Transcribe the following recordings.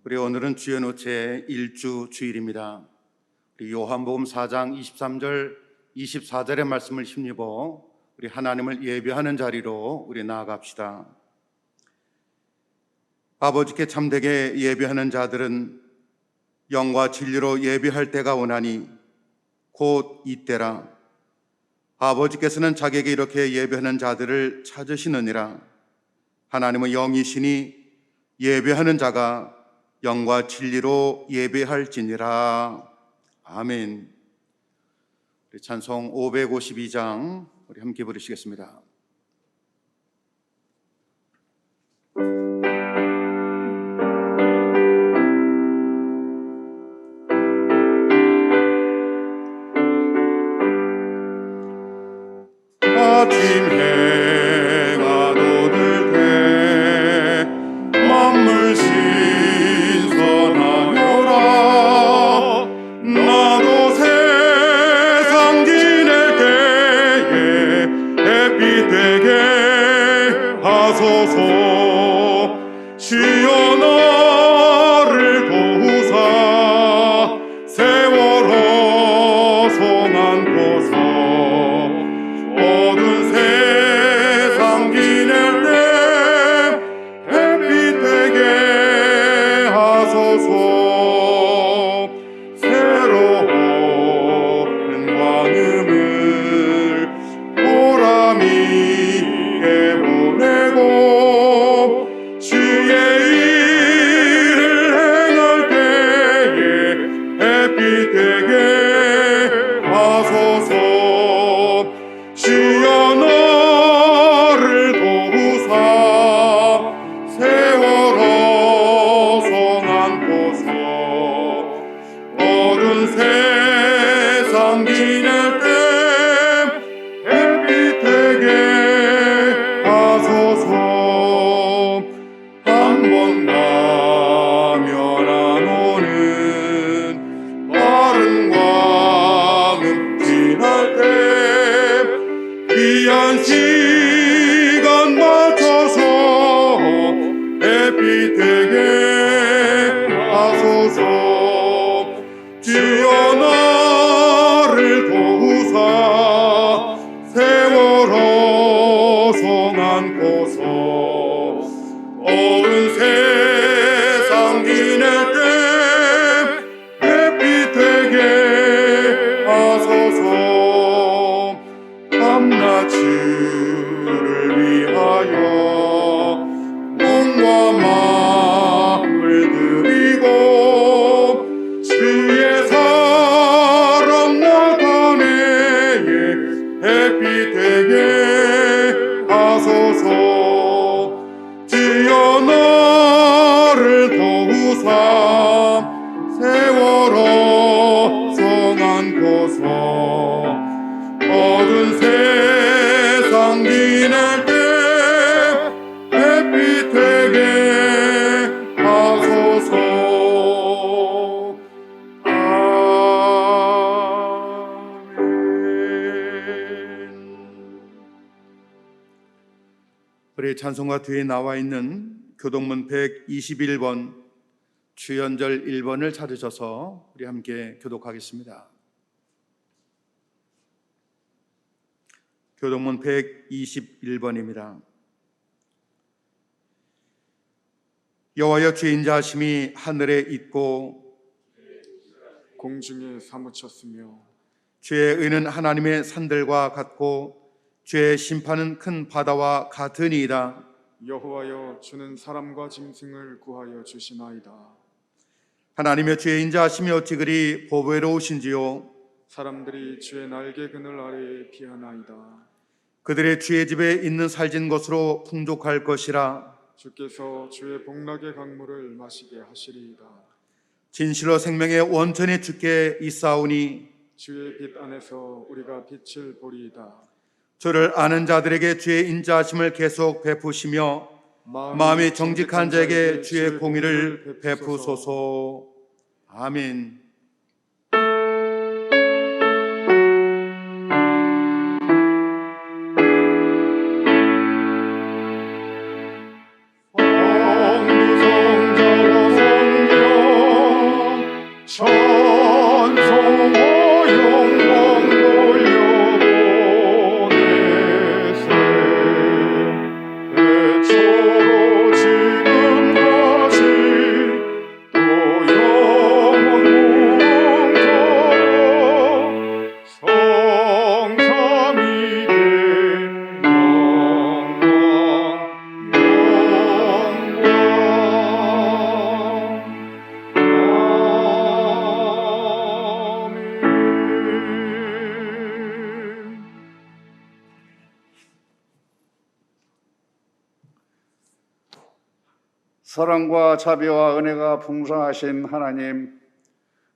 우리 오늘은 주연우 제1주 주일입니다. 우리 요한복음 4장 23절 24절의 말씀을 힘입어 우리 하나님을 예배하는 자리로 우리 나아갑시다. 아버지께 참되게 예배하는 자들은 영과 진리로 예배할 때가 오나니 곧 이때라. 아버지께서는 자기에게 이렇게 예배하는 자들을 찾으시느니라. 하나님은 영이시니 예배하는 자가 영과 진리로 예배할지니라. 아멘. 우리 찬송 552장 우리 함께 부르시겠습니다. 아침 해가 돋을 때 만물 신선하여라. 나도 세상 지낼 때에 햇빛 되게 하소서. 주여 나를 도우사 세월호 송안고서 어두운 세상 지낼 때 햇빛 되게 하소서. 새로운 광음을 보람 있게 보내고 주의 일을 행할 때에 햇빛 되게 하소서. 주여 나를 도우사 세월호 송안고서 어두운 세상 지낼 때 햇빛 되게 하소서. 한 번 가면 안 오는 마른 광음 지날 때 귀한 시간 맞춰서 햇빛 되게 하소서. 주여 나를 도우사 세월호 송안고서 어두운 세상 지낼 때 햇빛 되게 하소서. 밤낮주를 위하여 몸과 마음을 드리고 주의 사랑 나타내에 햇빛 되게 하소서. 주여 나를 도우사 세월호 송안고서 어두운 세상 지낼 때 햇빛 되게 하소서. 아멘. 우리 찬송가 뒤에 나와 있는 교동문 121번 주연절 1번을 찾으셔서 우리 함께 교독하겠습니다. 교동문 121번입니다. 여호와여 주의 인자하심이 하늘에 있고 공중에 사무쳤으며 주의 의는 하나님의 산들과 같고 주의 심판은 큰 바다와 같으니이다. 여호와여 주는 사람과 짐승을 구하여 주시나이다. 하나님여 주의 인자하심이 어찌 그리 보배로우신지요. 사람들이 주의 날개 그늘 아래에 피하나이다. 그들의 주의 집에 있는 살진 것으로 풍족할 것이라. 주께서 주의 복락의 강물을 마시게 하시리이다. 진실로 생명의 원천이 주께 있사오니 주의 빛 안에서 우리가 빛을 보리이다. 주를 아는 자들에게 주의 인자하심을 계속 베푸시며 마음이 정직한 자에게 주의 공의를 베푸소서. 아멘. 성부 성자와 성령 사랑과 자비와 은혜가 풍성하신 하나님,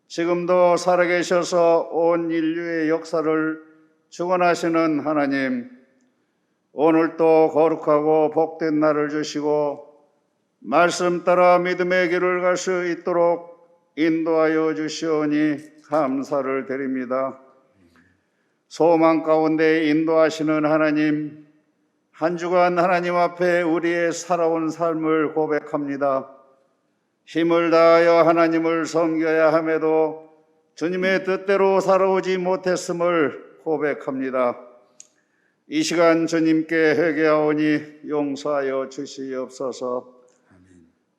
지금도 살아계셔서 온 인류의 역사를 주관하시는 하나님, 오늘도 거룩하고 복된 날을 주시고 말씀 따라 믿음의 길을 갈 수 있도록 인도하여 주시오니 감사를 드립니다. 소망 가운데 인도하시는 하나님, 한 주간 하나님 앞에 우리의 살아온 삶을 고백합니다. 힘을 다하여 하나님을 섬겨야 함에도 주님의 뜻대로 살아오지 못했음을 고백합니다. 이 시간 주님께 회개하오니 용서하여 주시옵소서.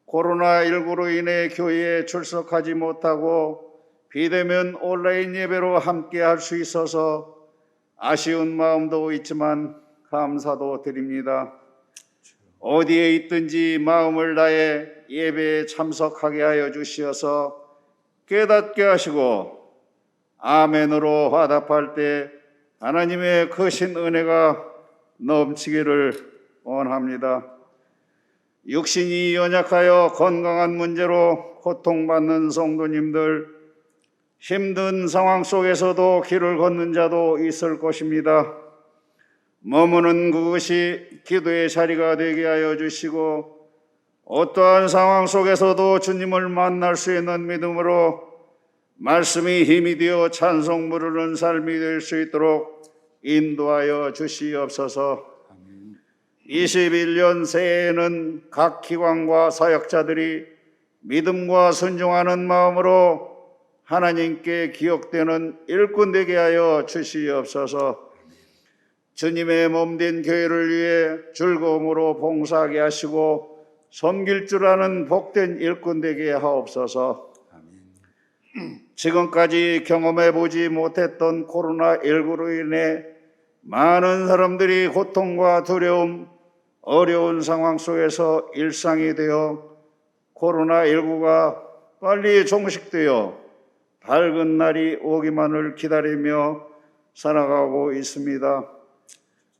코로나19로 인해 교회에 출석하지 못하고 비대면 온라인 예배로 함께 할 수 있어서 아쉬운 마음도 있지만 감사도 드립니다. 어디에 있든지 마음을 다해 예배에 참석하게 하여 주시어서 깨닫게 하시고 아멘으로 화답할 때 하나님의 크신 은혜가 넘치기를 원합니다. 육신이 연약하여 건강한 문제로 고통받는 성도님들, 힘든 상황 속에서도 길을 걷는 자도 있을 것입니다. 머무는 그것이 기도의 자리가 되게 하여 주시고 어떠한 상황 속에서도 주님을 만날 수 있는 믿음으로 말씀이 힘이 되어 찬송 부르는 삶이 될 수 있도록 인도하여 주시옵소서. 21년 새해에는 각 기관과 사역자들이 믿음과 순종하는 마음으로 하나님께 기억되는 일꾼 되게 하여 주시옵소서. 주님의 몸된 교회를 위해 즐거움으로 봉사하게 하시고 섬길 줄 아는 복된 일꾼 되게 하옵소서. 지금까지 경험해 보지 못했던 코로나19로 인해 많은 사람들이 고통과 두려움, 어려운 상황 속에서 일상이 되어 코로나19가 빨리 종식되어 밝은 날이 오기만을 기다리며 살아가고 있습니다.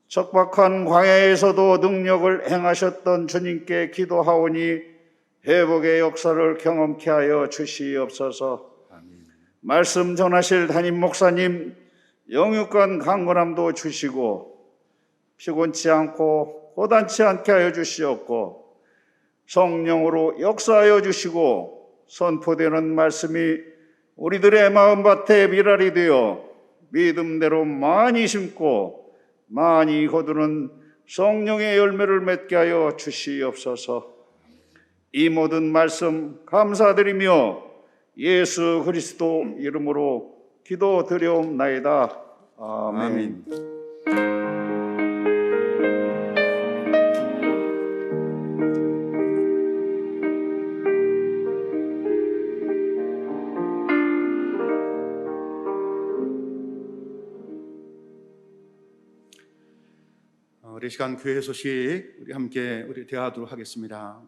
척박한 광야에서도 능력을 행하셨던 주님께 기도하오니 회복의 역사를 경험케 하여 주시옵소서. 말씀 전하실 담임 목사님 영육간 강건함도 주시고 피곤치 않고 고단치 않게 하여 주시옵고 성령으로 역사하여 주시고 선포되는 말씀이 우리들의 마음밭에 미랄이 되어 믿음대로 많이 심고 많이 거두는 성령의 열매를 맺게 하여 주시옵소서. 이 모든 말씀 감사드리며 예수 그리스도 이름으로 기도드려옵나이다. 아멘. 우리 시간 교회 소식 우리 함께 대화하도록 하겠습니다.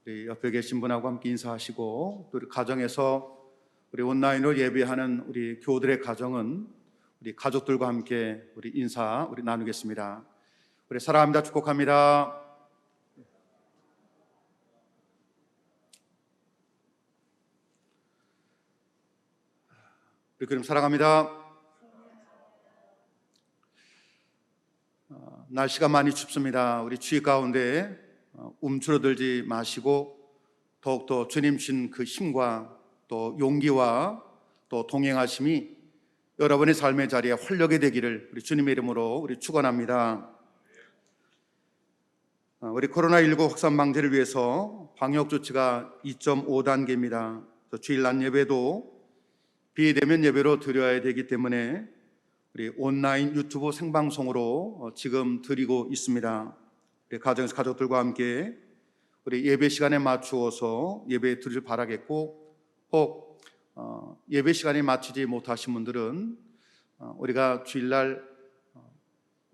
우리 옆에 계신 분하고 함께 인사하시고 또 우리 가정에서 우리 온라인으로 예배하는 우리 교우들의 가정은 우리 가족들과 함께 우리 인사 나누겠습니다. 우리 사랑합니다. 축복합니다. 우리 그럼 사랑합니다. 날씨가 많이 춥습니다. 우리 추위 가운데 움츠러들지 마시고 더욱더 주님 주신 그 힘과 또 용기와 또 동행하심이 여러분의 삶의 자리에 활력이 되기를 우리 주님의 이름으로 우리 축원합니다. 우리 코로나19 확산 방지를 위해서 방역 조치가 2.5단계입니다. 주일 낮 예배도 비대면 예배로 드려야 되기 때문에 우리 온라인 유튜브 생방송으로 지금 드리고 있습니다. 우리 가정에서 가족들과 함께 우리 예배 시간에 맞추어서 예배 드리길 바라겠고 혹 예배 시간에 맞추지 못하신 분들은 우리가 주일날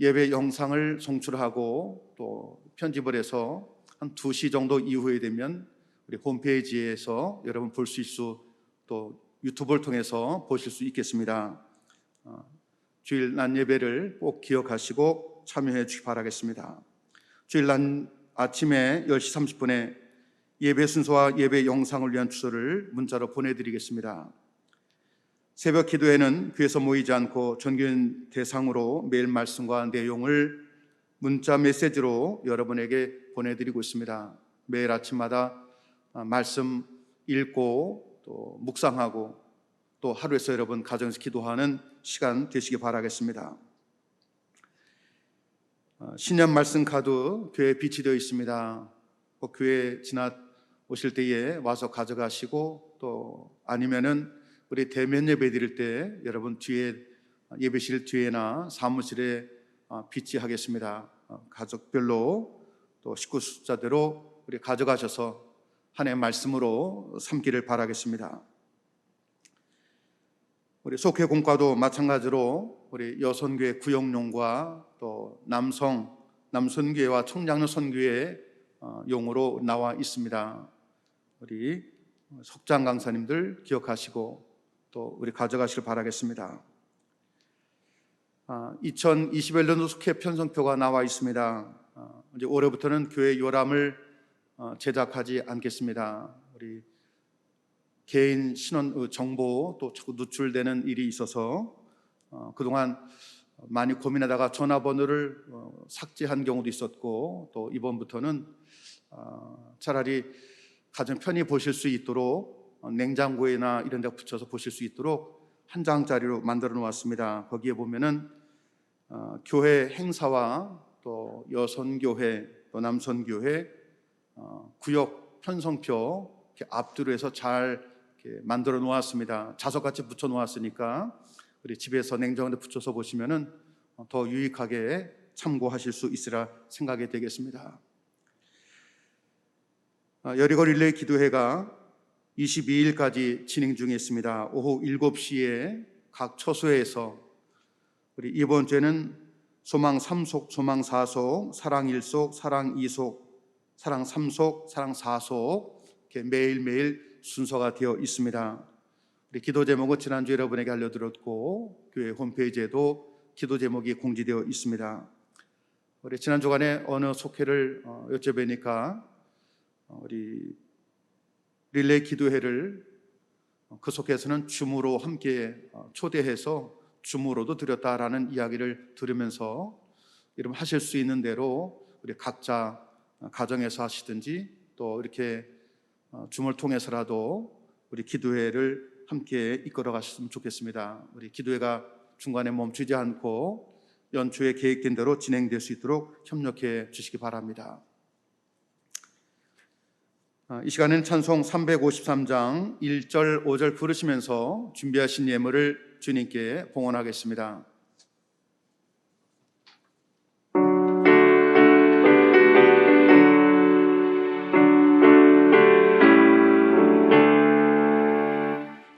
예배 영상을 송출하고 또 편집을 해서 한 2시 정도 이후에 되면 우리 홈페이지에서 여러분 볼 수 있고 또 유튜브를 통해서 보실 수 있겠습니다. 주일 낮 예배를 꼭 기억하시고 참여해 주시기 바라겠습니다. 주일 낮 아침에 10시 30분에 예배 순서와 예배 영상을 위한 주소를 문자로 보내드리겠습니다. 새벽 기도회는 교회에서 모이지 않고 전교인 대상으로 매일 말씀과 내용을 문자 메시지로 여러분에게 보내드리고 있습니다. 매일 아침마다 말씀 읽고 또 묵상하고 또 하루에서 여러분 가정에서 기도하는 시간 되시기 바라겠습니다. 신년 말씀 카드 교회에 비치되어 있습니다. 꼭 교회 지나 오실 때에 와서 가져가시고 또 아니면은 우리 대면 예배 드릴 때 여러분 뒤에 예배실 뒤에나 사무실에 비치하겠습니다. 가족별로 또 식구 숫자대로 우리 가져가셔서 한 해 말씀으로 삼기를 바라겠습니다. 우리 속회 공과도 마찬가지로 우리 여선교회 구역용과 또 남선교회와 청장로 선교회 용으로 나와 있습니다. 우리 속장 강사님들 기억하시고 또 우리 가져가시길 바라겠습니다. 2021년도 속회 편성표가 나와 있습니다. 이제 올해부터는 교회 요람을 제작하지 않겠습니다. 우리 개인 신원 정보 또 자꾸 누출되는 일이 있어서 그동안 많이 고민하다가 전화번호를 삭제한 경우도 있었고 또 이번부터는 차라리 가장 편히 보실 수 있도록 냉장고에나 이런 데 붙여서 보실 수 있도록 한 장짜리로 만들어 놓았습니다. 거기에 보면은 교회 행사와 또 여선교회 또 남선교회 구역 편성표 이렇게 앞뒤로 해서 잘 이렇게 만들어 놓았습니다. 자석같이 붙여 놓았으니까 우리 집에서 냉장고에 붙여서 보시면은 더 유익하게 참고하실 수 있으라 생각이 되겠습니다. 여리고 릴레이 기도회가 22일까지 진행 중에 있습니다. 오후 7시에 각 처소에서 우리 이번 주에는 소망 3속, 소망 4속, 사랑 1속, 사랑 2속, 사랑 3속, 사랑 4속 이렇게 매일매일 순서가 되어 있습니다. 우리 기도 제목은 지난주 여러분에게 알려드렸고 교회 홈페이지에도 기도 제목이 공지되어 있습니다. 우리 지난 주간에 어느 속회를 여쭤보니까 우리 릴레이 기도회를 그 속에서는 줌으로 함께 초대해서 줌으로도 드렸다라는 이야기를 들으면서 여러분 하실 수 있는 대로 우리 각자 가정에서 하시든지 또 이렇게 줌을 통해서라도 우리 기도회를 함께 이끌어 가셨으면 좋겠습니다. 우리 기도회가 중간에 멈추지 않고 연초에 계획된 대로 진행될 수 있도록 협력해 주시기 바랍니다. 이 시간에는 찬송 353장 1절 5절 부르시면서 준비하신 예물을 주님께 봉헌하겠습니다.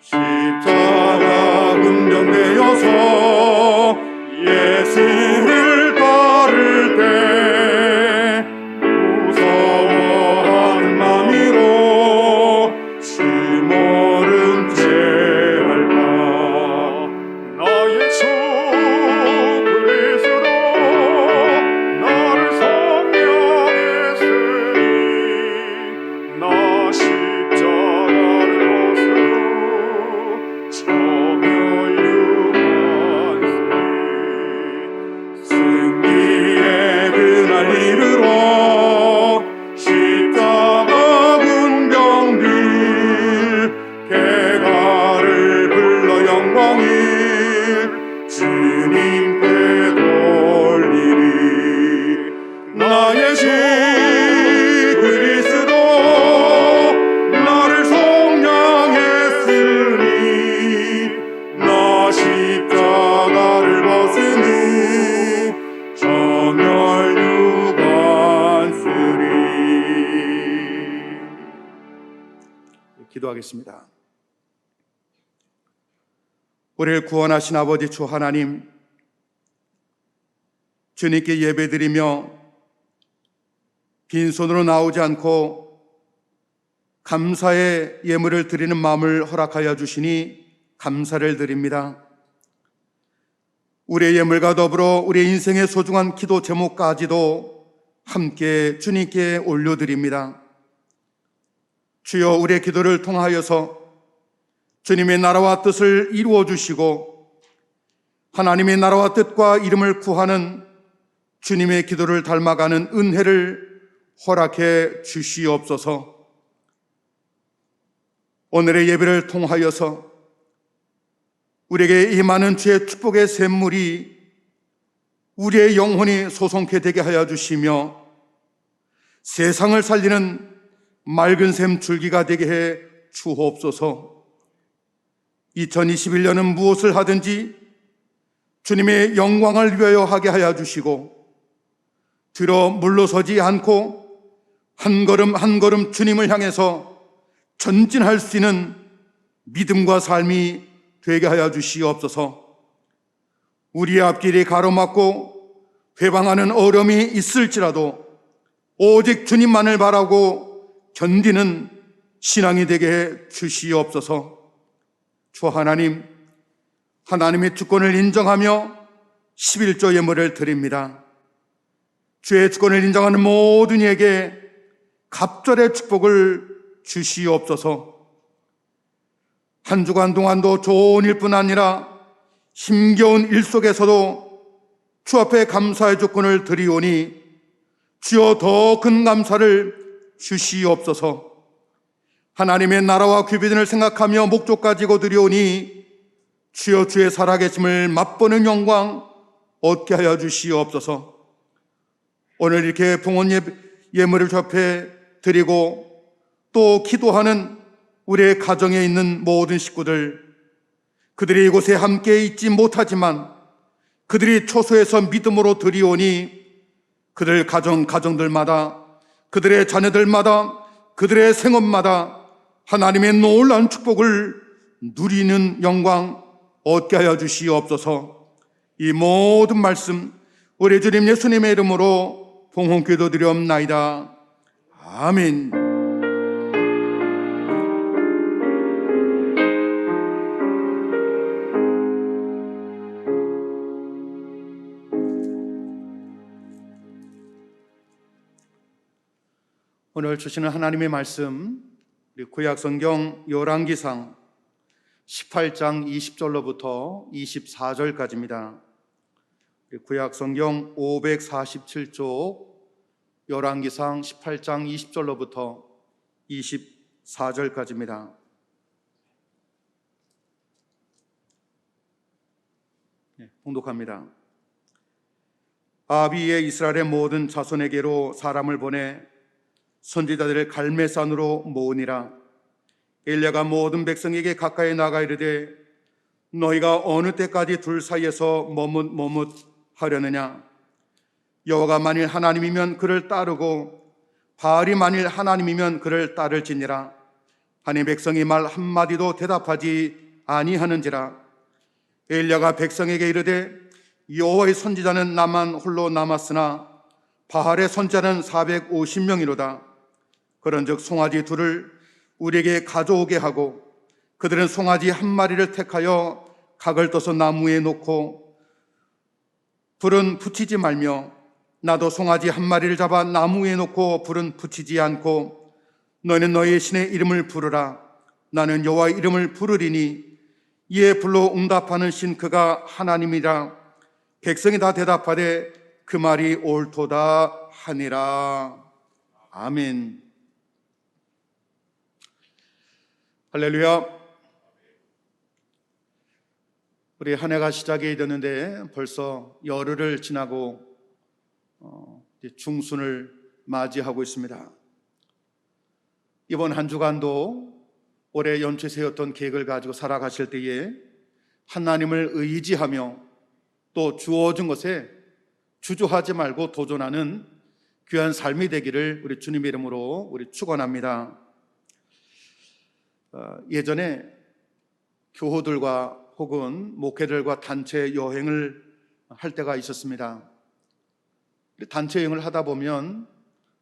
십자가 군병되어서 예수를 따를 때 무서워하는 마음으로 심어른 죄할까 나의 주 그리스도 나를 성령했으니 나 십자가를 벗으 승리의 그날 이르러 십자가 군병들 개가를 불러 영광을 주님께 돌리리 나의 주 그리스도 나를 성량했으니 나 십자가를 벗으니 정열 유관쓰리. 기도하겠습니다. 우리를 구원하신 아버지 주 하나님, 주님께 예배드리며 빈손으로 나오지 않고 감사의 예물을 드리는 마음을 허락하여 주시니 감사를 드립니다. 우리의 예물과 더불어 우리의 인생의 소중한 기도 제목까지도 함께 주님께 올려드립니다. 주여 우리의 기도를 통하여서 주님의 나라와 뜻을 이루어 주시고 하나님의 나라와 뜻과 이름을 구하는 주님의 기도를 닮아가는 은혜를 허락해 주시옵소서. 오늘의 예배를 통하여서 우리에게 이 많은 주의 축복의 샘물이 우리의 영혼이 소송케 되게 하여 주시며 세상을 살리는 맑은 샘 줄기가 되게 해 주옵소서. 2021년은 무엇을 하든지 주님의 영광을 위하여 하게 하여 주시고 뒤로 물러서지 않고 한 걸음 한 걸음 주님을 향해서 전진할 수 있는 믿음과 삶이 되게 하여 주시옵소서. 우리의 앞길이 가로막고 회방하는 어려움이 있을지라도 오직 주님만을 바라고 견디는 신앙이 되게 해 주시옵소서. 주 하나님, 하나님의 주권을 인정하며 11조 예물을 드립니다. 주의 주권을 인정하는 모든 이에게 갑절의 축복을 주시옵소서. 한 주간 동안도 좋은 일뿐 아니라 힘겨운 일 속에서도 주 앞에 감사의 조건을 드리오니 주여 더 큰 감사를 주시옵소서. 하나님의 나라와 귀비전을 생각하며 목적 가지고 드리오니 주여 주의 살아계심을 맛보는 영광 얻게 하여 주시옵소서. 오늘 이렇게 봉헌 예물을 주 앞에 드리고 또 기도하는 우리의 가정에 있는 모든 식구들, 그들이 이곳에 함께 있지 못하지만 그들이 초소에서 믿음으로 드리오니 그들 가정들마다 그들의 자녀들마다 그들의 생업마다 하나님의 놀라운 축복을 누리는 영광 얻게 하여 주시옵소서. 이 모든 말씀 우리 주님 예수님의 이름으로 봉헌 기도드리옵나이다. 아멘. 오늘 주시는 하나님의 말씀, 우리 구약성경 열왕기상 18장 20절로부터 24절까지입니다. 구약성경 547쪽 열왕기상 18장 20절로부터 24절까지입니다. 봉독합니다. 아비의 이스라엘의 모든 자손에게로 사람을 보내 선지자들을 갈멜산으로 모으니라. 엘리야가 모든 백성에게 가까이 나가 이르되 너희가 어느 때까지 둘 사이에서 머뭇 하려느냐. 여호와가 만일 하나님이면 그를 따르고 바알이 만일 하나님이면 그를 따를지니라 하니 백성이 말 한마디도 대답하지 아니하는지라. 엘리야가 백성에게 이르되 여호와의 선지자는 나만 홀로 남았으나 바알의 선지자는 450명이로다. 그런즉 송아지 둘을 우리에게 가져오게 하고 그들은 송아지 한 마리를 택하여 각을 떠서 나무에 놓고 불은 붙이지 말며 나도 송아지 한 마리를 잡아 나무에 놓고 불은 붙이지 않고 너희는 너희의 신의 이름을 부르라. 나는 여호와의 이름을 부르리니 이에 불로 응답하는 신 그가 하나님이라. 백성이 다 대답하되 그 말이 옳도다 하니라. 아멘. 할렐루야. 우리 한 해가 시작이 되는데 벌써 열흘을 지나고 중순을 맞이하고 있습니다. 이번 한 주간도 올해 연초에 세웠던 계획을 가지고 살아가실 때에 하나님을 의지하며 또 주어진 것에 주저하지 말고 도전하는 귀한 삶이 되기를 우리 주님의 이름으로 우리 축원합니다. 예전에 교우들과 혹은 목회들과 단체 여행을 할 때가 있었습니다. 단체 여행을 하다 보면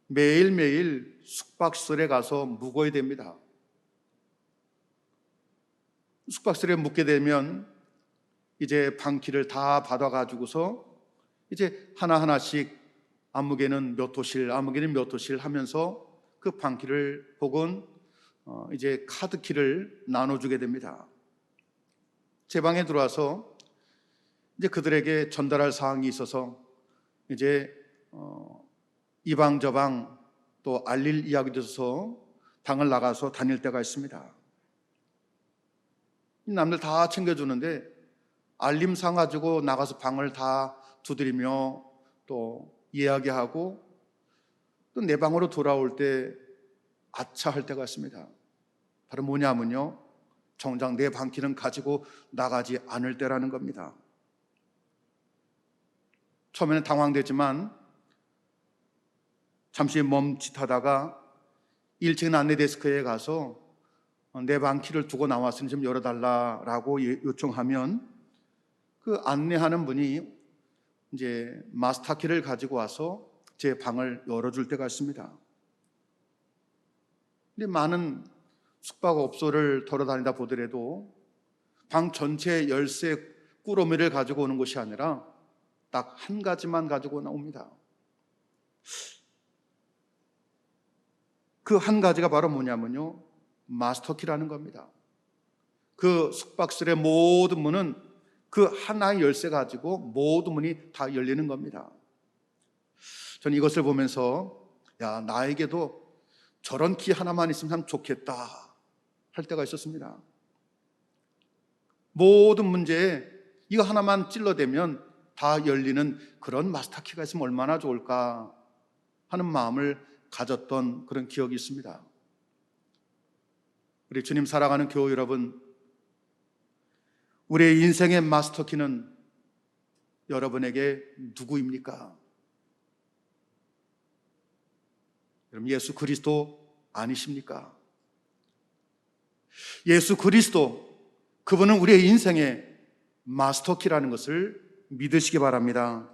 매일매일 숙박시설에 가서 묵어야 됩니다. 숙박시설에 묵게 되면 이제 방키를 다 받아가지고서 이제 하나하나씩 아무개는 몇 호실, 아무개는 몇 호실 하면서 그 방키를 혹은 이제 카드키를 나눠주게 됩니다. 제 방에 들어와서 이제 그들에게 전달할 사항이 있어서 이제 이 방 저 방 또 알릴 이야기도 있어서 방을 나가서 다닐 때가 있습니다. 남들 다 챙겨주는데 알림상 가지고 나가서 방을 다 두드리며 또 이야기하고 또 내 방으로 돌아올 때 아차할 때가 있습니다. 바로 뭐냐면요, 정작 내 방키는 가지고 나가지 않을 때라는 겁니다. 처음에는 당황되지만 잠시 멈칫하다가 1층 안내 데스크에 가서 내 방키를 두고 나왔으니 좀 열어달라라고 요청하면 그 안내하는 분이 이제 마스터키를 가지고 와서 제 방을 열어줄 때가 있습니다. 근데 많은 숙박업소를 돌아다니다 보더라도 방 전체 열쇠 꾸러미를 가지고 오는 것이 아니라 딱 한 가지만 가지고 나옵니다. 그 한 가지가 바로 뭐냐면요, 마스터키라는 겁니다. 그 숙박실의 모든 문은 그 하나의 열쇠 가지고 모든 문이 다 열리는 겁니다. 저는 이것을 보면서 야, 나에게도 저런 키 하나만 있으면 참 좋겠다 할 때가 있었습니다. 모든 문제에 이거 하나만 찔러대면 다 열리는 그런 마스터키가 있으면 얼마나 좋을까 하는 마음을 가졌던 그런 기억이 있습니다. 우리 주님 사랑하는 교우 여러분, 우리의 인생의 마스터키는 여러분에게 누구입니까? 여러분, 예수 그리스도 아니십니까? 예수 그리스도, 그분은 우리의 인생의 마스터키라는 것을 믿으시기 바랍니다.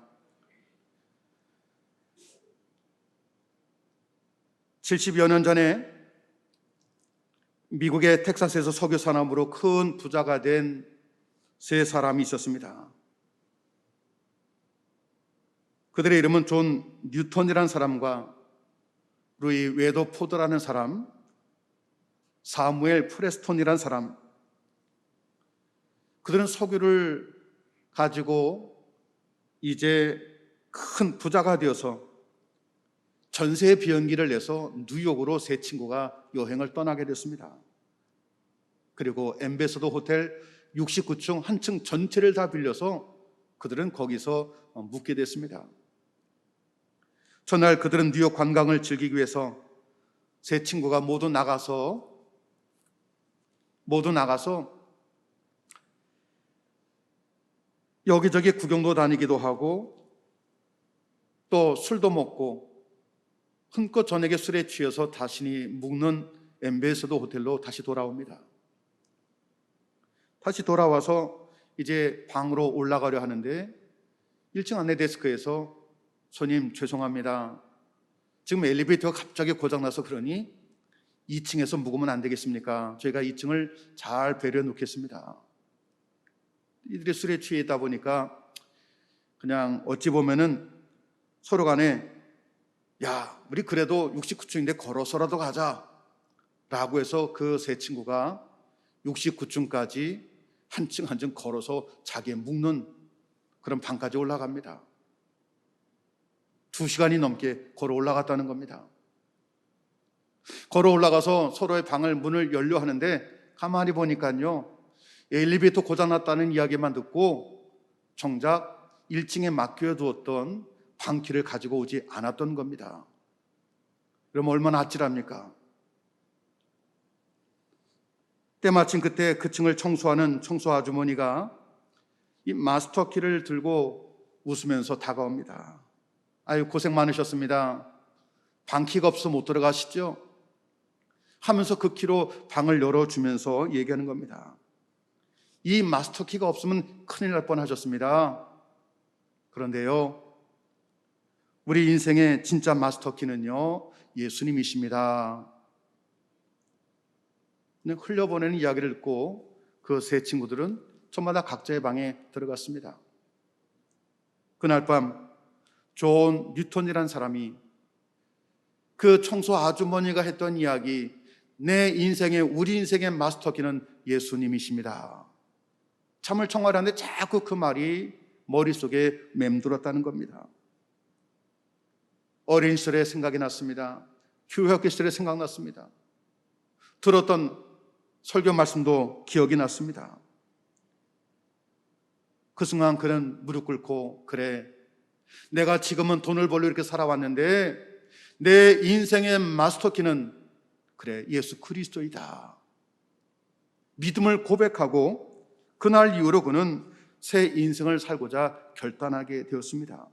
70여 년 전에 미국의 텍사스에서 석유 산업으로 큰 부자가 된 세 사람이 있었습니다. 그들의 이름은 존 뉴턴이라는 사람과 루이 웨더포드라는 사람, 사무엘 프레스톤이라는 사람. 그들은 석유를 가지고 이제 큰 부자가 되어서 전세 비행기를 내서 뉴욕으로 세 친구가 여행을 떠나게 됐습니다. 그리고 엠베서더 호텔 69층 한 층 전체를 다 빌려서 그들은 거기서 묵게 됐습니다. 전날 그들은 뉴욕 관광을 즐기기 위해서 세 친구가 모두 나가서 여기저기 구경도 다니기도 하고 또 술도 먹고 흔껏 저녁에 술에 취해서 다시 묵는 엠베서더 호텔로 다시 돌아옵니다. 다시 돌아와서 이제 방으로 올라가려 하는데 1층 안내 데스크에서 손님 죄송합니다. 지금 엘리베이터가 갑자기 고장나서 그러니 2층에서 묵으면 안 되겠습니까? 저희가 2층을 잘 배려 놓겠습니다. 이들이 술에 취해 있다 보니까 그냥 어찌 보면은 서로 간에 야, 우리 그래도 69층인데 걸어서라도 가자 라고 해서 그 세 친구가 69층까지 한 층 한 층 걸어서 자기의 묵는 그런 방까지 올라갑니다. 2시간이 넘게 걸어 올라갔다는 겁니다. 걸어 올라가서 서로의 방을 문을 열려 하는데 가만히 보니까요, 엘리베이터 고장났다는 이야기만 듣고 정작 1층에 맡겨두었던 방키를 가지고 오지 않았던 겁니다. 그럼 얼마나 아찔합니까? 때마침 그때 그 층을 청소하는 청소 아주머니가 이 마스터키를 들고 웃으면서 다가옵니다. 아유, 고생 많으셨습니다. 방키가 없어 못 들어가시죠? 하면서 그 키로 방을 열어주면서 얘기하는 겁니다. 이 마스터키가 없으면 큰일 날 뻔하셨습니다. 그런데요, 우리 인생의 진짜 마스터키는요, 예수님이십니다. 흘려보내는 이야기를 듣고 그 세 친구들은 저마다 각자의 방에 들어갔습니다. 그날 밤 존 뉴턴이라는 사람이 그 청소 아주머니가 했던 이야기, 내 인생의, 우리 인생의 마스터키는 예수님이십니다. 참을 청하라는데 자꾸 그 말이 머릿속에 맴돌았다는 겁니다. 어린 시절에 생각이 났습니다. 교회학교 시절에 생각났습니다. 들었던 설교 말씀도 기억이 났습니다. 그 순간 그는 무릎 꿇고, 그래, 내가 지금은 돈을 벌려 이렇게 살아왔는데 내 인생의 마스터키는 그래, 예수 그리스도이다. 믿음을 고백하고 그날 이후로 그는 새 인생을 살고자 결단하게 되었습니다.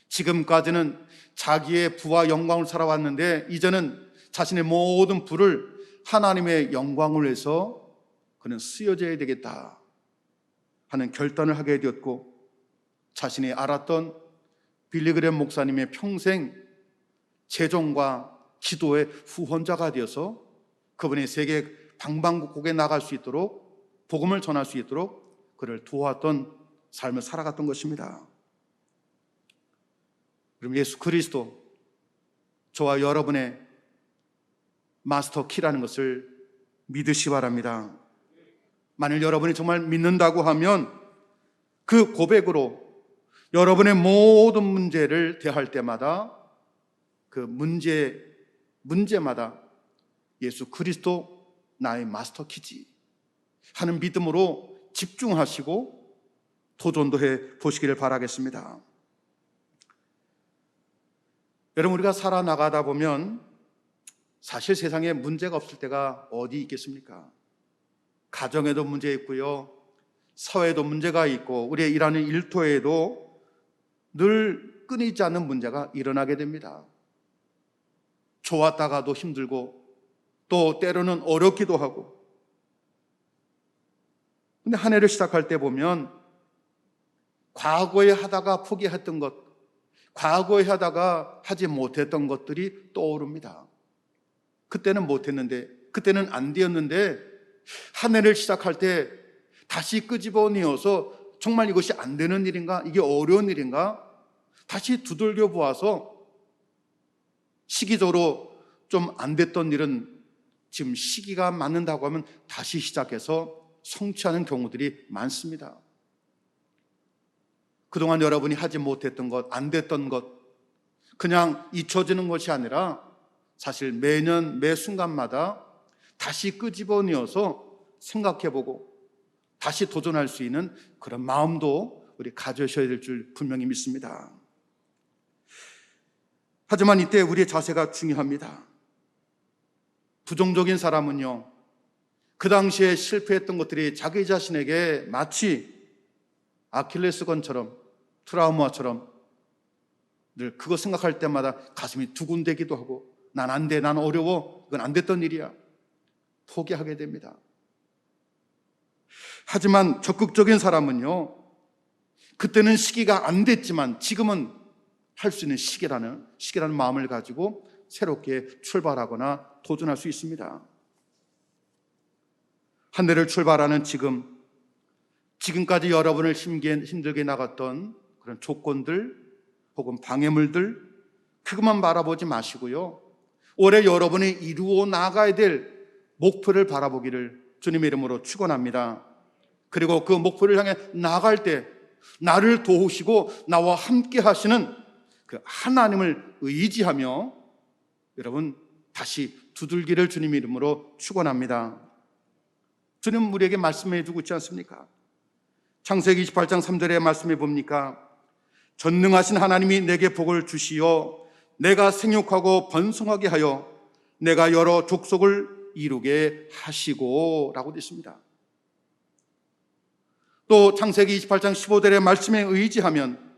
지금까지는 자기의 부와 영광을 살아왔는데 이제는 자신의 모든 부를 하나님의 영광을 위해서 그는 쓰여져야 되겠다 하는 결단을 하게 되었고, 자신이 알았던 빌리그램 목사님의 평생 재정과 기도의 후원자가 되어서 그분이 세계 방방곡곡에 나갈 수 있도록, 복음을 전할 수 있도록 그를 도왔던 삶을 살아갔던 것입니다. 그럼 예수 그리스도, 저와 여러분의 마스터 키라는 것을 믿으시 바랍니다. 만일 여러분이 정말 믿는다고 하면 그 고백으로 여러분의 모든 문제를 대할 때마다 그 문제마다 예수 그리스도 나의 마스터 키지 하는 믿음으로 집중하시고 도전도 해 보시기를 바라겠습니다. 여러분, 우리가 살아나가다 보면 사실 세상에 문제가 없을 때가 어디 있겠습니까? 가정에도 문제 있고요, 사회에도 문제가 있고, 우리의 일하는 일터에도 늘 끊이지 않는 문제가 일어나게 됩니다. 좋았다가도 힘들고 또 때로는 어렵기도 하고. 근데 한 해를 시작할 때 보면 과거에 하다가 포기했던 것, 과거에 하다가 하지 못했던 것들이 떠오릅니다. 그때는 못했는데, 그때는 안 되었는데, 한 해를 시작할 때 다시 끄집어내어서 정말 이것이 안 되는 일인가? 이게 어려운 일인가? 다시 두들겨 보아서 시기적으로 좀 안 됐던 일은 지금 시기가 맞는다고 하면 다시 시작해서 성취하는 경우들이 많습니다. 그동안 여러분이 하지 못했던 것, 안 됐던 것, 그냥 잊혀지는 것이 아니라 사실 매년, 매 순간마다 다시 끄집어내어서 생각해보고 다시 도전할 수 있는 그런 마음도 우리 가져셔야 될 줄 분명히 믿습니다. 하지만 이때 우리의 자세가 중요합니다. 부정적인 사람은요, 그 당시에 실패했던 것들이 자기 자신에게 마치 아킬레스건처럼, 트라우마처럼 늘 그거 생각할 때마다 가슴이 두근대기도 하고, 난 안 돼, 난 어려워, 이건 안 됐던 일이야, 포기하게 됩니다. 하지만 적극적인 사람은요, 그때는 시기가 안 됐지만 지금은 할 수 있는 시기라는 마음을 가지고 새롭게 출발하거나 도전할 수 있습니다. 한 해를 출발하는 지금까지 여러분을 힘들게 나갔던 그런 조건들 혹은 방해물들, 그것만 바라보지 마시고요, 올해 여러분이 이루어 나가야 될 목표를 바라보기를 주님의 이름으로 축원합니다. 그리고 그 목표를 향해 나갈 때 나를 도우시고 나와 함께 하시는 그 하나님을 의지하며 여러분 다시 두들기를 주님의 이름으로 축원합니다. 주님 우리에게 말씀해 주고 있지 않습니까? 창세기 28장 3절의 말씀해 봅니까? 전능하신 하나님이 내게 복을 주시어 내가 생육하고 번성하게 하여 내가 여러 족속을 이루게 하시고 라고 되어 있습니다. 또 창세기 28장 15절의 말씀에 의지하면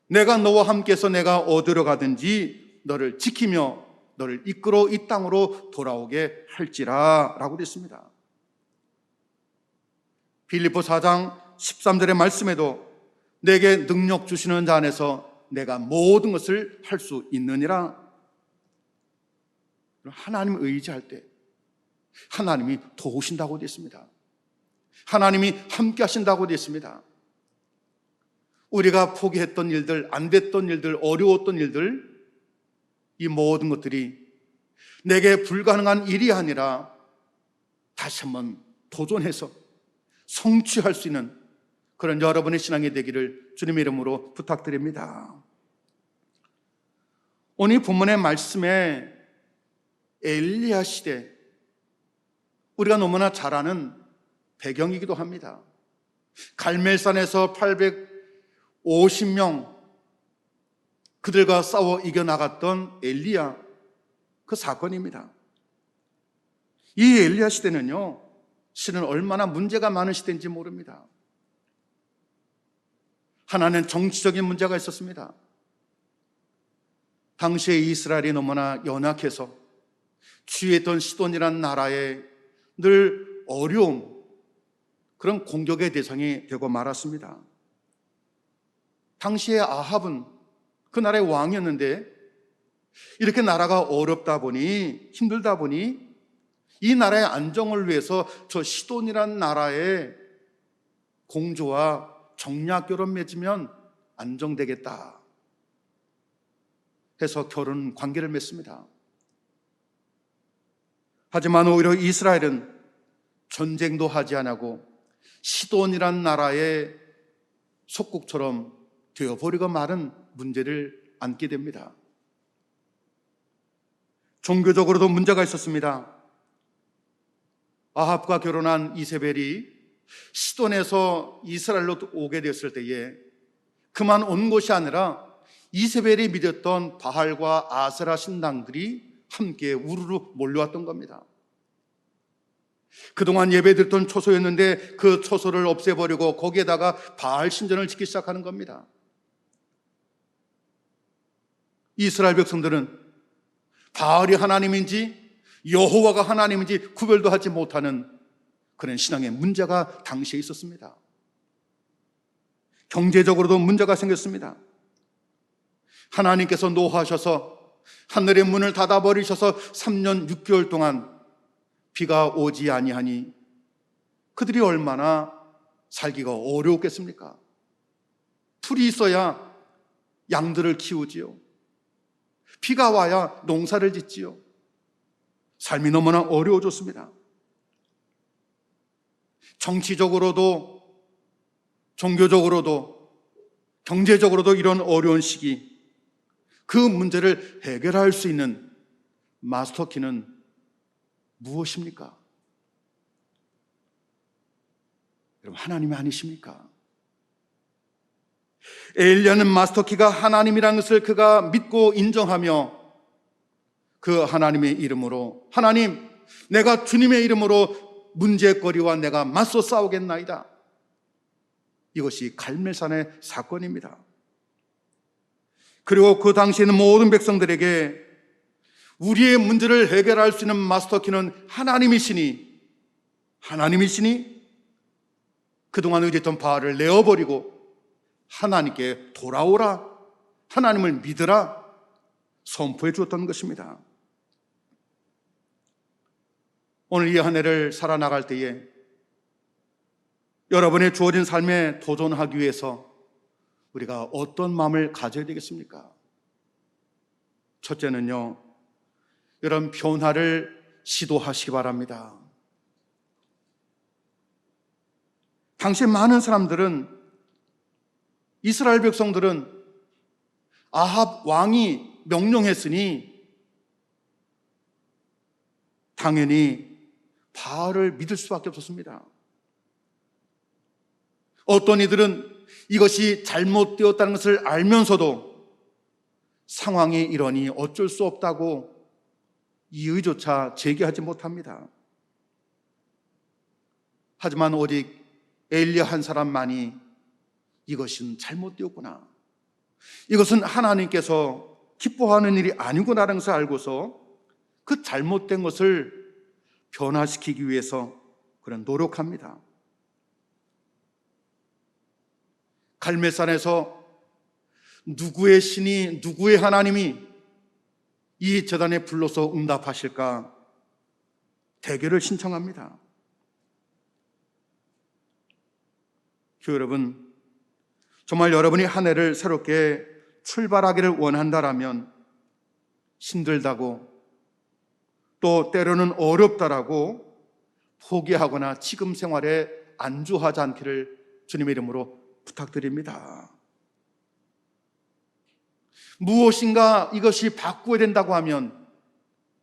내가 너와 함께해서 내가 어디로 가든지 너를 지키며 너를 이끌어 이 땅으로 돌아오게 할지라 라고 되어 있습니다. 빌립보 4장 13절의 말씀에도 내게 능력 주시는 자 안에서 내가 모든 것을 할 수 있느니라. 하나님을 의지할 때 하나님이 도우신다고 되어 있습니다. 하나님이 함께 하신다고 되어 있습니다. 우리가 포기했던 일들, 안 됐던 일들, 어려웠던 일들, 이 모든 것들이 내게 불가능한 일이 아니라 다시 한번 도전해서 성취할 수 있는 그런 여러분의 신앙이 되기를 주님의 이름으로 부탁드립니다. 오늘 본문의 말씀에 엘리야 시대, 우리가 너무나 잘 아는 배경이기도 합니다. 갈멜산에서 850명 그들과 싸워 이겨나갔던 엘리야, 그 사건입니다. 이 엘리야 시대는요, 실은 얼마나 문제가 많은 시대인지 모릅니다. 하나는 정치적인 문제가 있었습니다. 당시에 이스라엘이 너무나 연약해서 주위에 있던 시돈이라는 나라에 늘 어려움, 그런 공격의 대상이 되고 말았습니다. 당시에 아합은 그 나라의 왕이었는데 이렇게 나라가 어렵다 보니, 힘들다 보니 이 나라의 안정을 위해서 저 시돈이라는 나라의 공주와 정략 결혼 맺으면 안정되겠다 해서 결혼 관계를 맺습니다. 하지만 오히려 이스라엘은 전쟁도 하지 않고 시돈이란 나라의 속국처럼 되어버리고 마는 문제를 안게 됩니다. 종교적으로도 문제가 있었습니다. 아합과 결혼한 이세벨이 시돈에서 이스라엘로 오게 되었을 때에 그만 온 곳이 아니라 이세벨이 믿었던 바알과 아세라 신당들이 함께 우르르 몰려왔던 겁니다. 그동안 예배드렸던 초소였는데 그 초소를 없애버리고 거기에다가 바알 신전을 짓기 시작하는 겁니다. 이스라엘 백성들은 바알이 하나님인지 여호와가 하나님인지 구별도 하지 못하는 그런 신앙의 문제가 당시에 있었습니다. 경제적으로도 문제가 생겼습니다. 하나님께서 노하셔서 하늘의 문을 닫아버리셔서 3년 6개월 동안 비가 오지 아니하니 그들이 얼마나 살기가 어려웠겠습니까? 풀이 있어야 양들을 키우지요. 비가 와야 농사를 짓지요. 삶이 너무나 어려워졌습니다. 정치적으로도 종교적으로도 경제적으로도 이런 어려운 시기, 그 문제를 해결할 수 있는 마스터키는 무엇입니까? 여러분, 하나님이 아니십니까? 엘리야는 마스터키가 하나님이라는 것을 그가 믿고 인정하며 그 하나님의 이름으로, 하나님, 내가 주님의 이름으로 문제거리와 내가 맞서 싸우겠나이다. 이것이 갈멜산의 사건입니다. 그리고 그 당시에는 모든 백성들에게 우리의 문제를 해결할 수 있는 마스터키는 하나님이시니 그동안 의지했던 바알을 내어버리고 하나님께 돌아오라, 하나님을 믿으라 선포해 주었던 것입니다. 오늘 이 한 해를 살아나갈 때에 여러분의 주어진 삶에 도전하기 위해서 우리가 어떤 마음을 가져야 되겠습니까? 첫째는요, 이런 변화를 시도하시기 바랍니다. 당시 많은 사람들은, 이스라엘 백성들은 아합 왕이 명령했으니 당연히 바알을 믿을 수밖에 없었습니다. 어떤 이들은 이것이 잘못되었다는 것을 알면서도 상황이 이러니 어쩔 수 없다고 이의조차 제기하지 못합니다. 하지만 오직 엘리야 한 사람만이 이것은 잘못되었구나, 이것은 하나님께서 기뻐하는 일이 아니구나라는 것을 알고서 그 잘못된 것을 변화시키기 위해서 그런 노력합니다. 갈멜산에서 누구의 신이, 누구의 하나님이 이 제단에 불러서 응답하실까 대결을 신청합니다. 교회 여러분, 정말 여러분이 한 해를 새롭게 출발하기를 원한다라면 힘들다고, 또 때로는 어렵다라고 포기하거나 지금 생활에 안주하지 않기를 주님의 이름으로 부탁드립니다. 무엇인가 이것이 바꾸어야 된다고 하면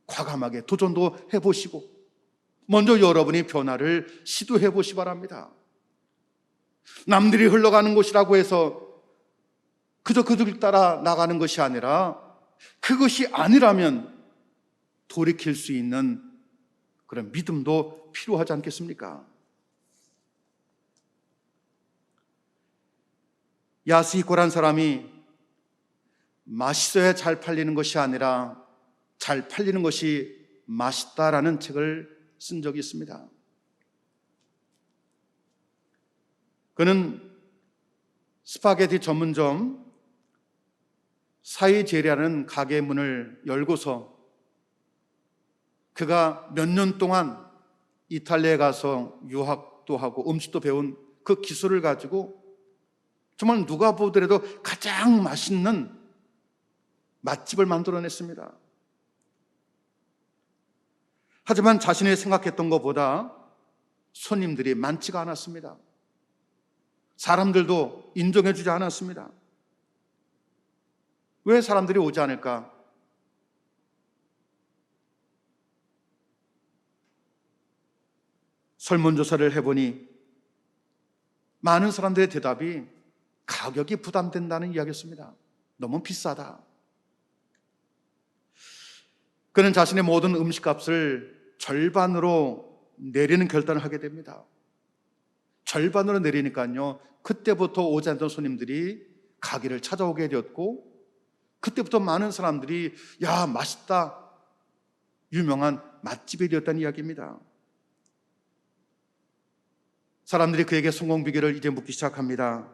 과감하게 도전도 해보시고 먼저 여러분이 변화를 시도해 보시기 바랍니다. 남들이 흘러가는 곳이라고 해서 그저 그들 따라 나가는 것이 아니라 그것이 아니라면 돌이킬 수 있는 그런 믿음도 필요하지 않겠습니까? 야스히코란 사람이 맛있어야 잘 팔리는 것이 아니라 잘 팔리는 것이 맛있다라는 책을 쓴 적이 있습니다. 그는 스파게티 전문점 사이제리아라는 가게 문을 열고서 그가 몇 년 동안 이탈리아에 가서 유학도 하고 음식도 배운 그 기술을 가지고 정말 누가 보더라도 가장 맛있는 맛집을 만들어냈습니다. 하지만 자신이 생각했던 것보다 손님들이 많지가 않았습니다. 사람들도 인정해주지 않았습니다. 왜 사람들이 오지 않을까? 설문조사를 해보니 많은 사람들의 대답이 가격이 부담된다는 이야기였습니다. 너무 비싸다. 그는 자신의 모든 음식값을 절반으로 내리는 결단을 하게 됩니다. 절반으로 내리니까요, 그때부터 오지 않던 손님들이 가게를 찾아오게 되었고, 그때부터 많은 사람들이 야, 맛있다, 유명한 맛집이 되었다는 이야기입니다. 사람들이 그에게 성공 비결을 이제 묻기 시작합니다.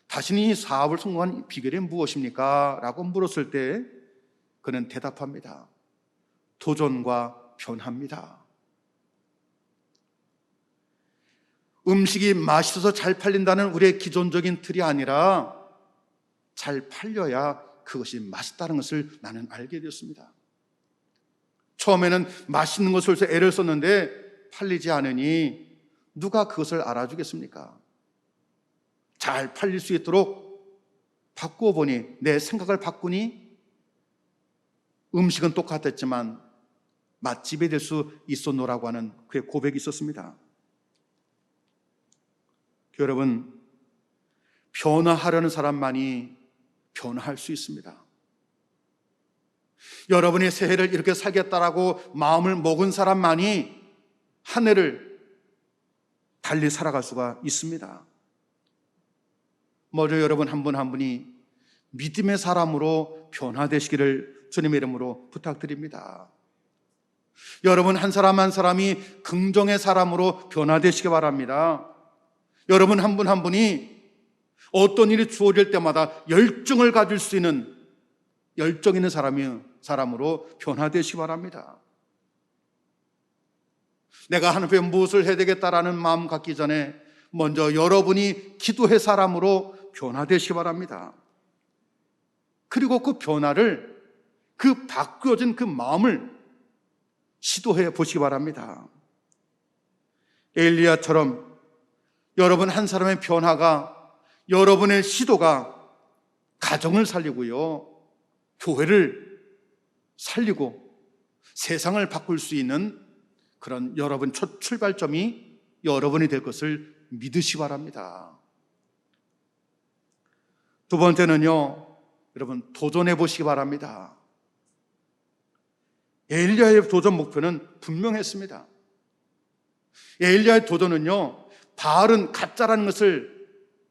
자신이 사업을 성공한 비결이 무엇입니까? 라고 물었을 때 그는 대답합니다. 도전과 변화입니다. 음식이 맛있어서 잘 팔린다는 우리의 기존적인 틀이 아니라 잘 팔려야 그것이 맛있다는 것을 나는 알게 되었습니다. 처음에는 맛있는 것을 위해서 애를 썼는데 팔리지 않으니 누가 그것을 알아주겠습니까? 잘 팔릴 수 있도록 바꾸어 보니, 내 생각을 바꾸니 음식은 똑같았지만 맛집이 될 수 있었노라고 하는 그의 고백이 있었습니다. 여러분, 변화하려는 사람만이 변화할 수 있습니다. 여러분이 새해를 이렇게 살겠다라고 마음을 먹은 사람만이 한 해를 달리 살아갈 수가 있습니다. 먼저 여러분 한 분 한 분이 믿음의 사람으로 변화되시기를 주님의 이름으로 부탁드립니다. 여러분 한 사람 한 사람이 긍정의 사람으로 변화되시기 바랍니다. 여러분 한 분 한 분이 어떤 일이 주어질 때마다 열정을 가질 수 있는 열정 있는 사람으로 변화되시기 바랍니다. 내가 하나님 앞에 무엇을 해야 되겠다라는 마음 갖기 전에 먼저 여러분이 기도의 사람으로 변화되시기 바랍니다. 그리고 그 변화를, 그 바뀌어진 그 마음을 시도해 보시기 바랍니다. 엘리야처럼 여러분 한 사람의 변화가, 여러분의 시도가 가정을 살리고요, 교회를 살리고 세상을 바꿀 수 있는 그런 여러분 첫 출발점이 여러분이 될 것을 믿으시기 바랍니다. 두 번째는요, 여러분 도전해 보시기 바랍니다. 엘리야의 도전 목표는 분명했습니다. 엘리야의 도전은요, 바알은 가짜라는 것을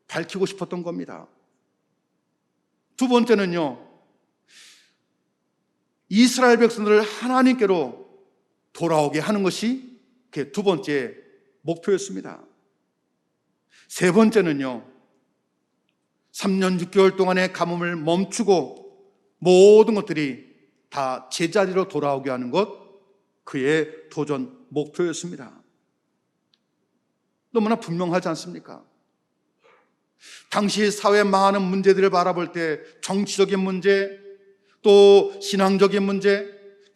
밝히고 싶었던 겁니다. 두 번째는요, 이스라엘 백성들을 하나님께로 돌아오게 하는 것이 그 두 번째 목표였습니다. 세 번째는요, 3년 6개월 동안의 가뭄을 멈추고 모든 것들이 다 제자리로 돌아오게 하는 것, 그의 도전 목표였습니다. 너무나 분명하지 않습니까? 당시 사회 많은 문제들을 바라볼 때 정치적인 문제, 또 신앙적인 문제,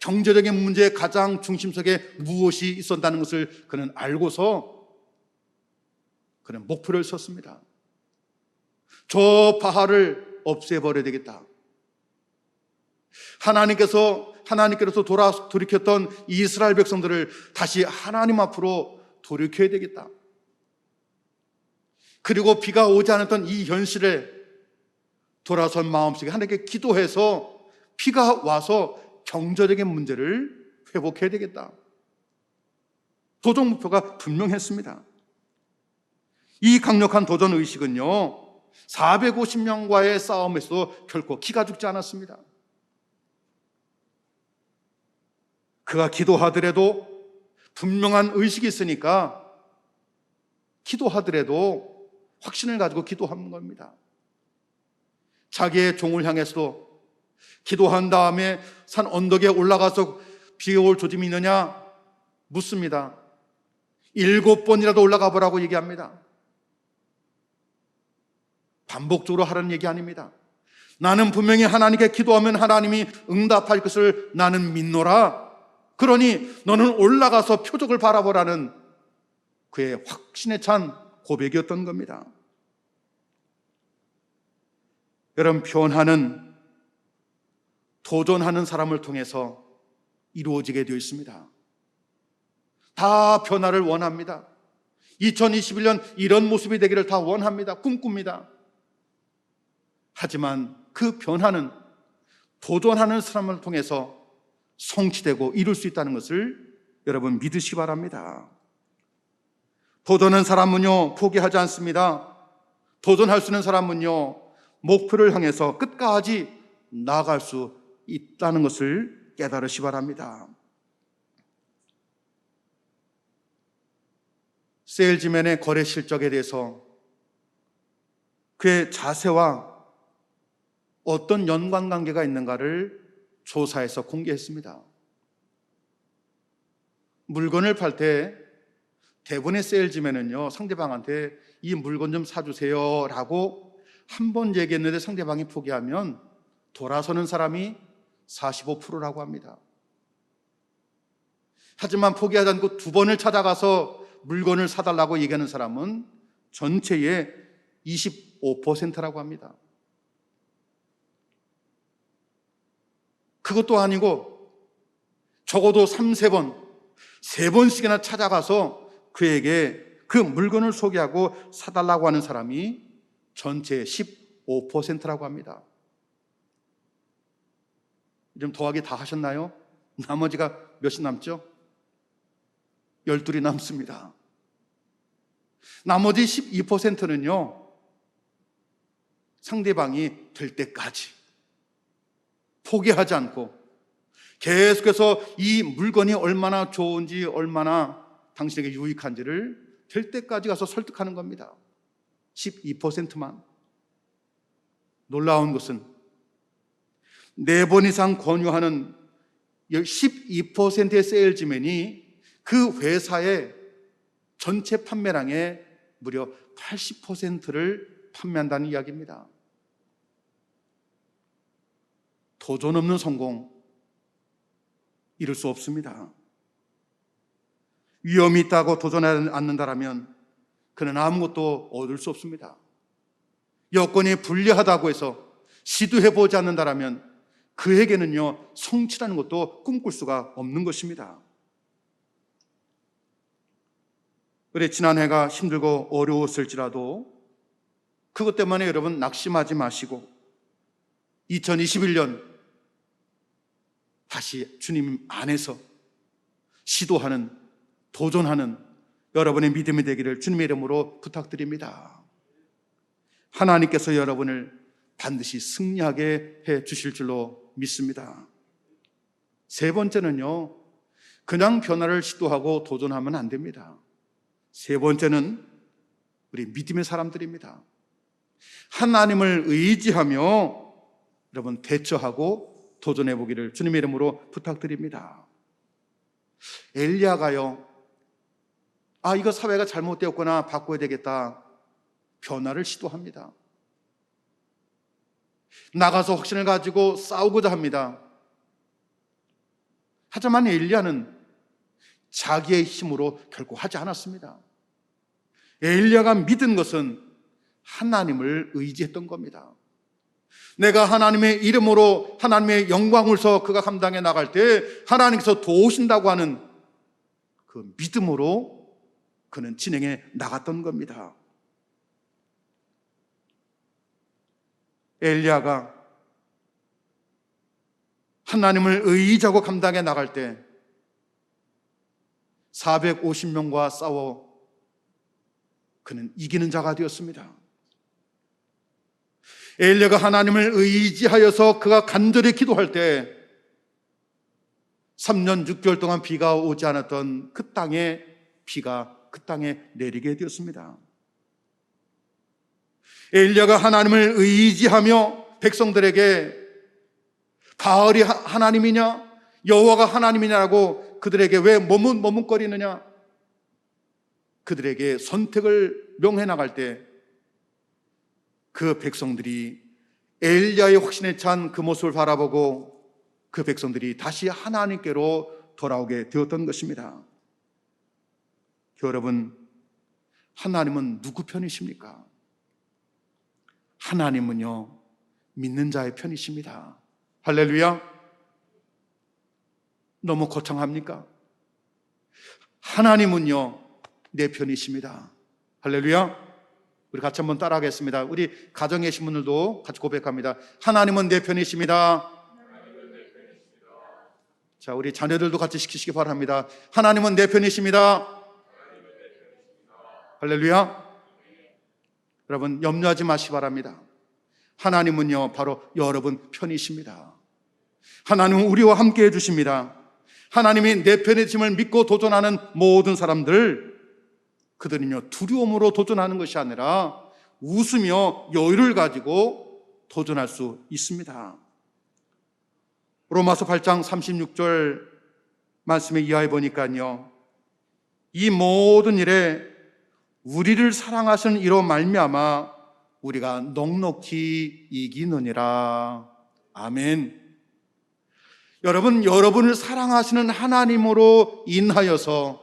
경제적인 문제의 가장 중심속에 무엇이 있었다는 것을 그는 알고서 그는 목표를 섰습니다. 저 바알을 없애버려야 되겠다. 하나님께로 돌이켰던 이스라엘 백성들을 다시 하나님 앞으로 돌이켜야 되겠다. 그리고 비가 오지 않았던 이 현실에 돌아선 마음속에 하나님께 기도해서 비가 와서 경제적인 문제를 회복해야 되겠다. 도전 목표가 분명했습니다. 이 강력한 도전 의식은요, 450명과의 싸움에서도 결코 기가 죽지 않았습니다. 그가 기도하더라도 분명한 의식이 있으니까 기도하더라도 확신을 가지고 기도하는 겁니다. 자기의 종을 향해서도 기도한 다음에 산 언덕에 올라가서 비가 올 조짐이 있느냐 묻습니다. 7번이라도 올라가 보라고 얘기합니다. 반복적으로 하라는 얘기 아닙니다. 나는 분명히 하나님께 기도하면 하나님이 응답할 것을 나는 믿노라. 그러니 너는 올라가서 표적을 바라보라는 그의 확신에 찬 고백이었던 겁니다. 여러분, 변화는 도전하는 사람을 통해서 이루어지게 되어 있습니다. 다 변화를 원합니다. 2021년 이런 모습이 되기를 다 원합니다. 꿈꿉니다. 하지만 그 변화는 도전하는 사람을 통해서 성취되고 이룰 수 있다는 것을 여러분 믿으시기 바랍니다. 도전하는 사람은요, 포기하지 않습니다. 도전할 수 있는 사람은요, 목표를 향해서 끝까지 나아갈 수 있다는 것을 깨달으시기 바랍니다. 세일즈맨의 거래 실적에 대해서 그의 자세와 어떤 연관관계가 있는가를 조사해서 공개했습니다. 물건을 팔 때 대부분의 세일즈맨은요, 상대방한테 이 물건 좀 사주세요 라고 한 번 얘기했는데 상대방이 포기하면 돌아서는 사람이 45%라고 합니다. 하지만 포기하지 않고 2번을 찾아가서 물건을 사달라고 얘기하는 사람은 전체의 25%라고 합니다. 그것도 아니고 적어도 3, 4번, 3번씩이나 찾아가서 그에게 그 물건을 소개하고 사달라고 하는 사람이 전체의 15%라고 합니다. 좀 더하기 다 하셨나요? 나머지가 몇이 남죠? 12이 남습니다. 나머지 12%는요, 상대방이 될 때까지 포기하지 않고 계속해서 이 물건이 얼마나 좋은지, 얼마나 당신에게 유익한지를 될 때까지 가서 설득하는 겁니다. 12%만. 놀라운 것은 4번 이상 권유하는 12%의 세일즈맨이 그 회사의 전체 판매량의 무려 80%를 판매한다는 이야기입니다. 도전 없는 성공 이룰 수 없습니다. 위험이 있다고 도전하지 않는다라면 그는 아무것도 얻을 수 없습니다. 여건이 불리하다고 해서 시도해보지 않는다라면 그에게는요, 성취라는 것도 꿈꿀 수가 없는 것입니다. 그래, 지난 해가 힘들고 어려웠을지라도 그것 때문에 여러분 낙심하지 마시고 2021년 다시 주님 안에서 시도하는, 도전하는 여러분의 믿음이 되기를 주님의 이름으로 부탁드립니다. 하나님께서 여러분을 반드시 승리하게 해 주실 줄로 믿습니다. 3번째는요, 그냥 변화를 시도하고 도전하면 안 됩니다. 3번째는 우리 믿음의 사람들입니다. 하나님을 의지하며 여러분 대처하고 도전해 보기를 주님의 이름으로 부탁드립니다. 엘리야가요, 이거 사회가 잘못되었구나, 바꿔야 되겠다. 변화를 시도합니다. 나가서 확신을 가지고 싸우고자 합니다. 하지만 엘리야는 자기의 힘으로 결코 하지 않았습니다. 엘리야가 믿은 것은 하나님을 의지했던 겁니다. 내가 하나님의 이름으로 하나님의 영광을서 그가 감당해 나갈 때 하나님께서 도우신다고 하는 그 믿음으로 그는 진행해 나갔던 겁니다. 엘리야가 하나님을 의지하고 감당해 나갈 때 450명과 싸워 그는 이기는 자가 되었습니다. 엘리야가 하나님을 의지하여서 그가 간절히 기도할 때 3년 6개월 동안 비가 오지 않았던 그 땅에 비가 그 땅에 내리게 되었습니다. 엘리야가 하나님을 의지하며 백성들에게 바알이 하나님이냐 여호와가 하나님이냐라고 그들에게 왜 머뭇거리느냐, 그들에게 선택을 명해 나갈 때 그 백성들이 엘리야의 확신에 찬 그 모습을 바라보고 그 백성들이 다시 하나님께로 돌아오게 되었던 것입니다. 여러분, 하나님은 누구 편이십니까? 하나님은요, 믿는 자의 편이십니다. 할렐루야. 너무 거창합니까? 하나님은요, 내 편이십니다. 할렐루야. 우리 같이 한번 따라하겠습니다. 우리 가정에 계신 분들도 같이 고백합니다. 하나님은 내 편이십니다. 자, 우리 자녀들도 같이 시키시기 바랍니다. 하나님은 내 편이십니다. 할렐루야. 여러분, 염려하지 마시기 바랍니다. 하나님은요, 바로 여러분 편이십니다. 하나님은 우리와 함께 해주십니다. 하나님이 내 편의 힘을 믿고 도전하는 모든 사람들, 그들은요, 두려움으로 도전하는 것이 아니라 웃으며 여유를 가지고 도전할 수 있습니다. 로마서 8장 36절 말씀에 이하에 보니까요, 이 모든 일에 우리를 사랑하시는 이로 말미암아 우리가 넉넉히 이기느니라. 아멘. 여러분, 여러분을 사랑하시는 하나님으로 인하여서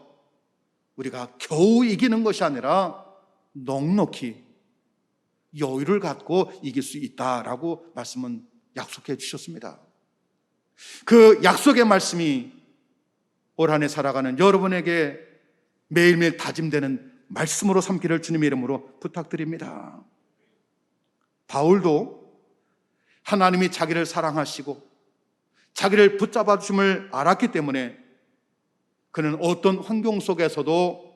우리가 겨우 이기는 것이 아니라 넉넉히 여유를 갖고 이길 수 있다라고 말씀은 약속해 주셨습니다. 그 약속의 말씀이 올 한 해 살아가는 여러분에게 매일매일 다짐되는 말씀으로 삼기를 주님의 이름으로 부탁드립니다. 바울도 하나님이 자기를 사랑하시고 자기를 붙잡아 주심을 알았기 때문에 그는 어떤 환경 속에서도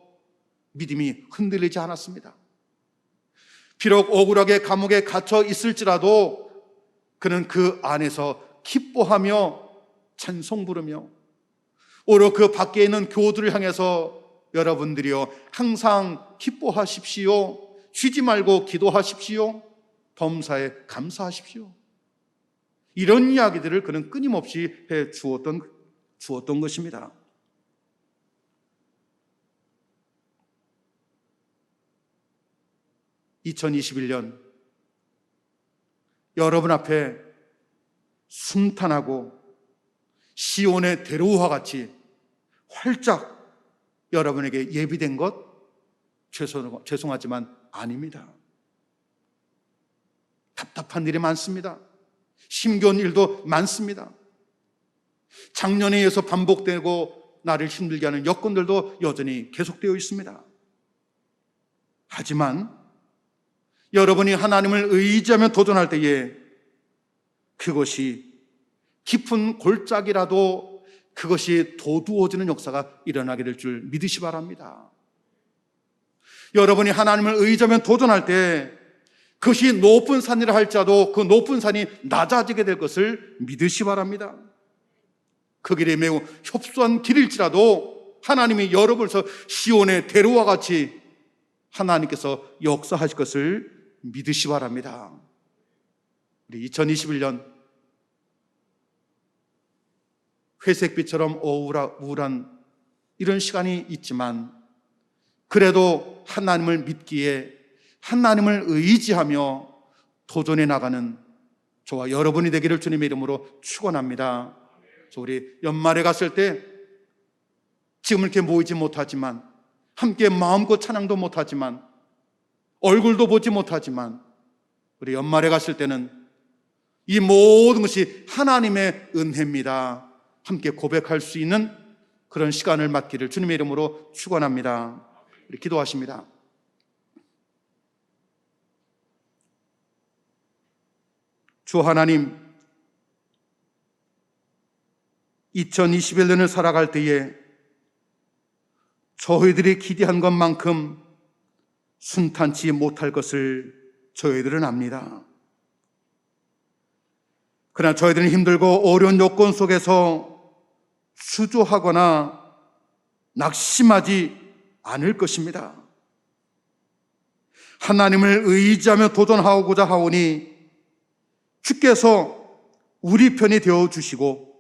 믿음이 흔들리지 않았습니다. 비록 억울하게 감옥에 갇혀 있을지라도 그는 그 안에서 기뻐하며 찬송 부르며 오히려 그 밖에 있는 교우들을 향해서 여러분들이요, 항상 기뻐하십시오. 쉬지 말고 기도하십시오. 범사에 감사하십시오. 이런 이야기들을 그는 끊임없이 해 주었던 것입니다. (2021년) 여러분 앞에 순탄하고 시온의 대로와 같이 활짝 여러분에게 예비된 것 죄송하지만 아닙니다. 답답한 일이 많습니다. 힘겨운 일도 많습니다. 작년에 이어서 반복되고 나를 힘들게 하는 여건들도 여전히 계속되어 있습니다. 하지만 여러분이 하나님을 의지하며 도전할 때에 그것이 깊은 골짜기라도 그것이 도두어지는 역사가 일어나게 될 줄 믿으시 바랍니다. 여러분이 하나님을 의지하며 도전할 때 그것이 높은 산이라 할지라도 그 높은 산이 낮아지게 될 것을 믿으시 바랍니다. 그 길이 매우 협소한 길일지라도 하나님이 여러분을 시온의 대로와 같이 하나님께서 역사하실 것을 믿으시 바랍니다. 우리 2021년 회색빛처럼 우울한 이런 시간이 있지만 그래도 하나님을 믿기에 하나님을 의지하며 도전해 나가는 저와 여러분이 되기를 주님의 이름으로 축원합니다. 그래서 우리 연말에 갔을 때 지금 이렇게 모이지 못하지만, 함께 마음껏 찬양도 못하지만, 얼굴도 보지 못하지만, 우리 연말에 갔을 때는 이 모든 것이 하나님의 은혜입니다. 함께 고백할 수 있는 그런 시간을 맞기를 주님의 이름으로 축원합니다. 우리 기도하십니다. 주 하나님, 2021년을 살아갈 때에 저희들이 기대한 것만큼 순탄치 못할 것을 저희들은 압니다. 그러나 저희들은 힘들고 어려운 요건 속에서 주저하거나 낙심하지 않을 것입니다. 하나님을 의지하며 도전하고자 하오니 주께서 우리 편이 되어주시고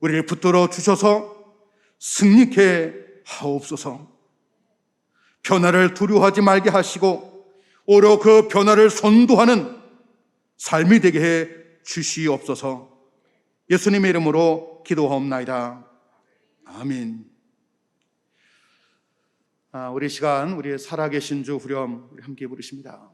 우리를 붙들어 주셔서 승리케 하옵소서. 변화를 두려워하지 말게 하시고 오히려 그 변화를 선도하는 삶이 되게 해 주시옵소서. 예수님의 이름으로 기도하옵나이다. 아멘. 우리 시간, 우리 살아계신 주 후렴 우리 함께 부르십니다.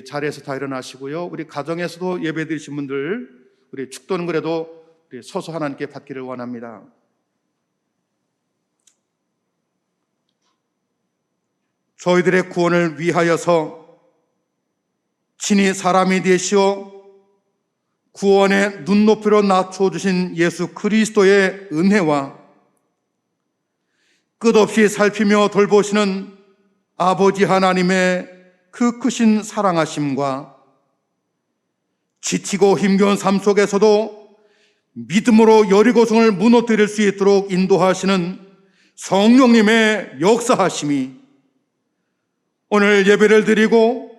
자리에서 다 일어나시고요. 우리 가정에서도 예배 드리신 분들, 우리 축도는 그래도 우리 서서 하나님께 받기를 원합니다. 저희들의 구원을 위하여서 친히 사람이 되시어 구원의 눈높이로 낮춰주신 예수 그리스도의 은혜와 끝없이 살피며 돌보시는 아버지 하나님의 그 크신 사랑하심과 지치고 힘겨운 삶 속에서도 믿음으로 여리고성을 무너뜨릴 수 있도록 인도하시는 성령님의 역사하심이 오늘 예배를 드리고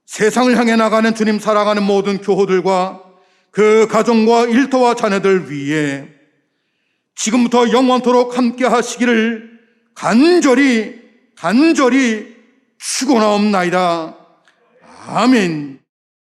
세상을 향해 나가는 주님 사랑하는 모든 교우들과 그 가정과 일터와 자녀들 위해 지금부터 영원토록 함께 하시기를 간절히 축원하옵나이다. 아멘.